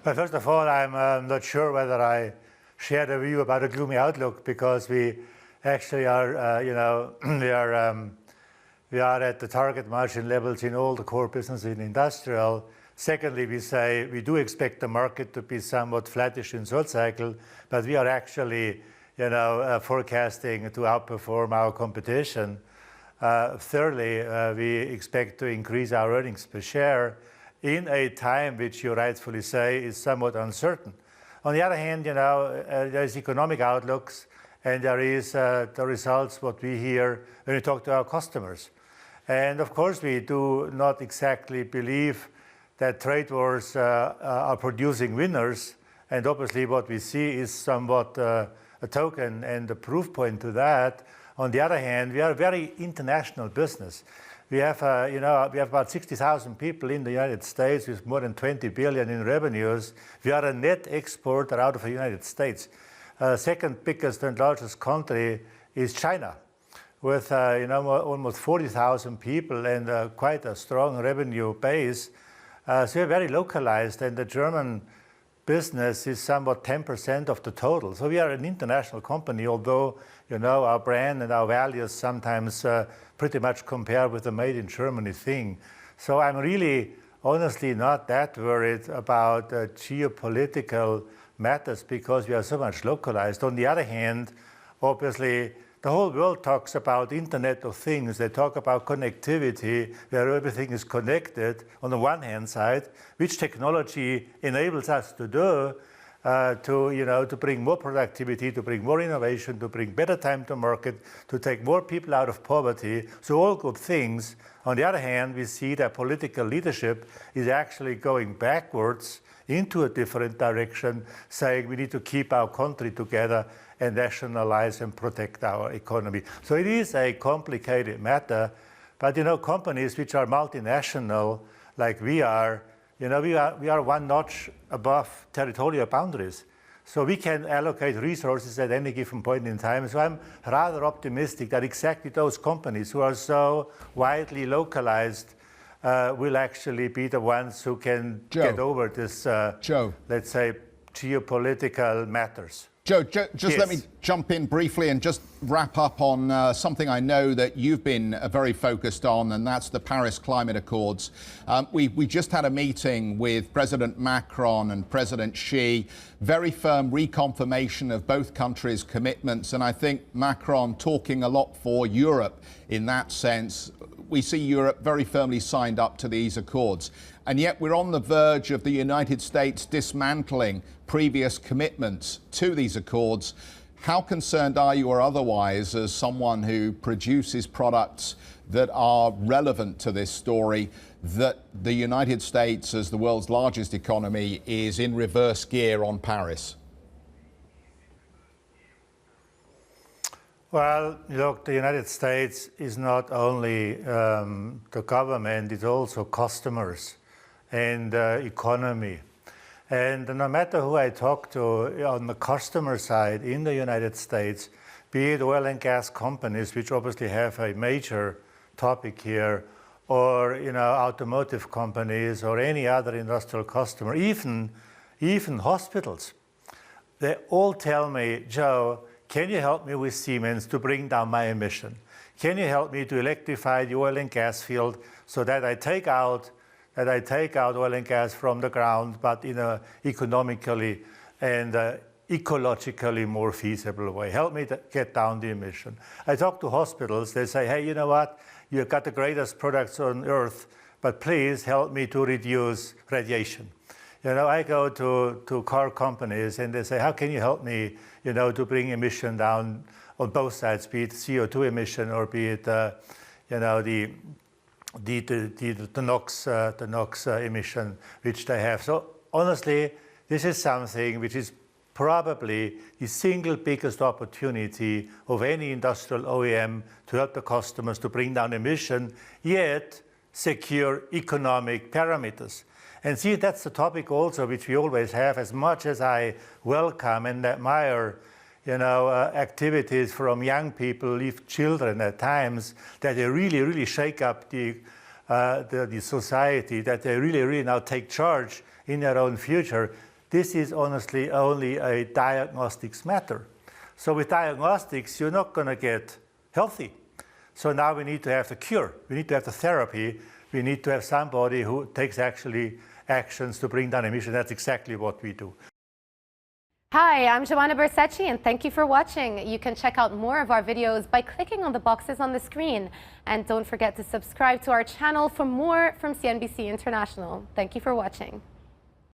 Well, first of all, I'm not sure whether I share the view about a gloomy outlook, because we actually are, we are at the target margin levels in all the core businesses in industrial. Secondly, we say we do expect the market to be somewhat flattish in short cycle, but we are actually, forecasting to outperform our competition. Thirdly, we expect to increase our earnings per share in a time which you rightfully say is somewhat uncertain. On the other hand, there's economic outlooks, and there is the results, what we hear when we talk to our customers. And of course, we do not exactly believe that trade wars are producing winners. And obviously, what we see is somewhat a token and a proof point to that. On the other hand, we are a very international business. We have, we have about 60,000 people in the United States with more than 20 billion in revenues. We are a net exporter out of the United States. Second biggest and largest country is China, with almost 40,000 people and quite a strong revenue base. So we're very localized, and the German business is somewhat 10% of the total. So we are an international company, although our brand and our values sometimes pretty much compare with the made in Germany thing. So I'm really honestly not that worried about geopolitical matters, because we are so much localized. On the other hand, obviously, the whole world talks about Internet of Things. They talk about connectivity, where everything is connected on the one hand side, which technology enables us to do, to bring more productivity, to bring more innovation, to bring better time to market, to take more people out of poverty. So all good things. On the other hand, we see that political leadership is actually going backwards into a different direction, saying we need to keep our country together and nationalize and protect our economy. So it is a complicated matter, but companies which are multinational, like we are, we are one notch above territorial boundaries. So we can allocate resources at any given point in time. So I'm rather optimistic that exactly those companies who are so widely localized will actually be the ones who can get over this, let's say, geopolitical matters. Joe, just let me jump in briefly and just wrap up on something I know that you've been very focused on, and that's the Paris Climate Accords. We just had a meeting with President Macron and President Xi, very firm reconfirmation of both countries' commitments, and I think Macron talking a lot for Europe in that sense. We see Europe very firmly signed up to these accords. And yet we're on the verge of the United States dismantling previous commitments to these accords. How concerned are you, or otherwise, as someone who produces products that are relevant to this story, that the United States, as the world's largest economy, is in reverse gear on Paris? Well, look, the United States is not only the government, it's also customers and economy. And no matter who I talk to on the customer side in the United States, be it oil and gas companies, which obviously have a major topic here, or automotive companies or any other industrial customer, even hospitals, they all tell me, Joe, can you help me with Siemens to bring down my emission? Can you help me to electrify the oil and gas field so that I take out oil and gas from the ground, but in an economically and ecologically more feasible way? Help me to get down the emission. I talk to hospitals. They say, hey, you know what? You've got the greatest products on earth, but please help me to reduce radiation. I go to car companies and they say, how can you help me, to bring emission down on both sides, be it CO2 emission or be it, the NOx emission which they have. So honestly, this is something which is probably the single biggest opportunity of any industrial OEM to help the customers to bring down emission, yet secure economic parameters. And see, that's the topic also which we always have. As much as I welcome and admire, activities from young people, even children at times, that they really shake up the society, that they really now take charge in their own future. this is honestly only a diagnostics matter. So with diagnostics, you're not going to get healthy. So now we need to have the cure. We need to have the therapy. We need to have somebody who takes actually actions to bring down emissions. That's exactly what we do. Hi, I'm Joanna Bersecci, and thank you for watching. You can check out more of our videos by clicking on the boxes on the screen. And don't forget to subscribe to our channel for more from CNBC International. Thank you for watching.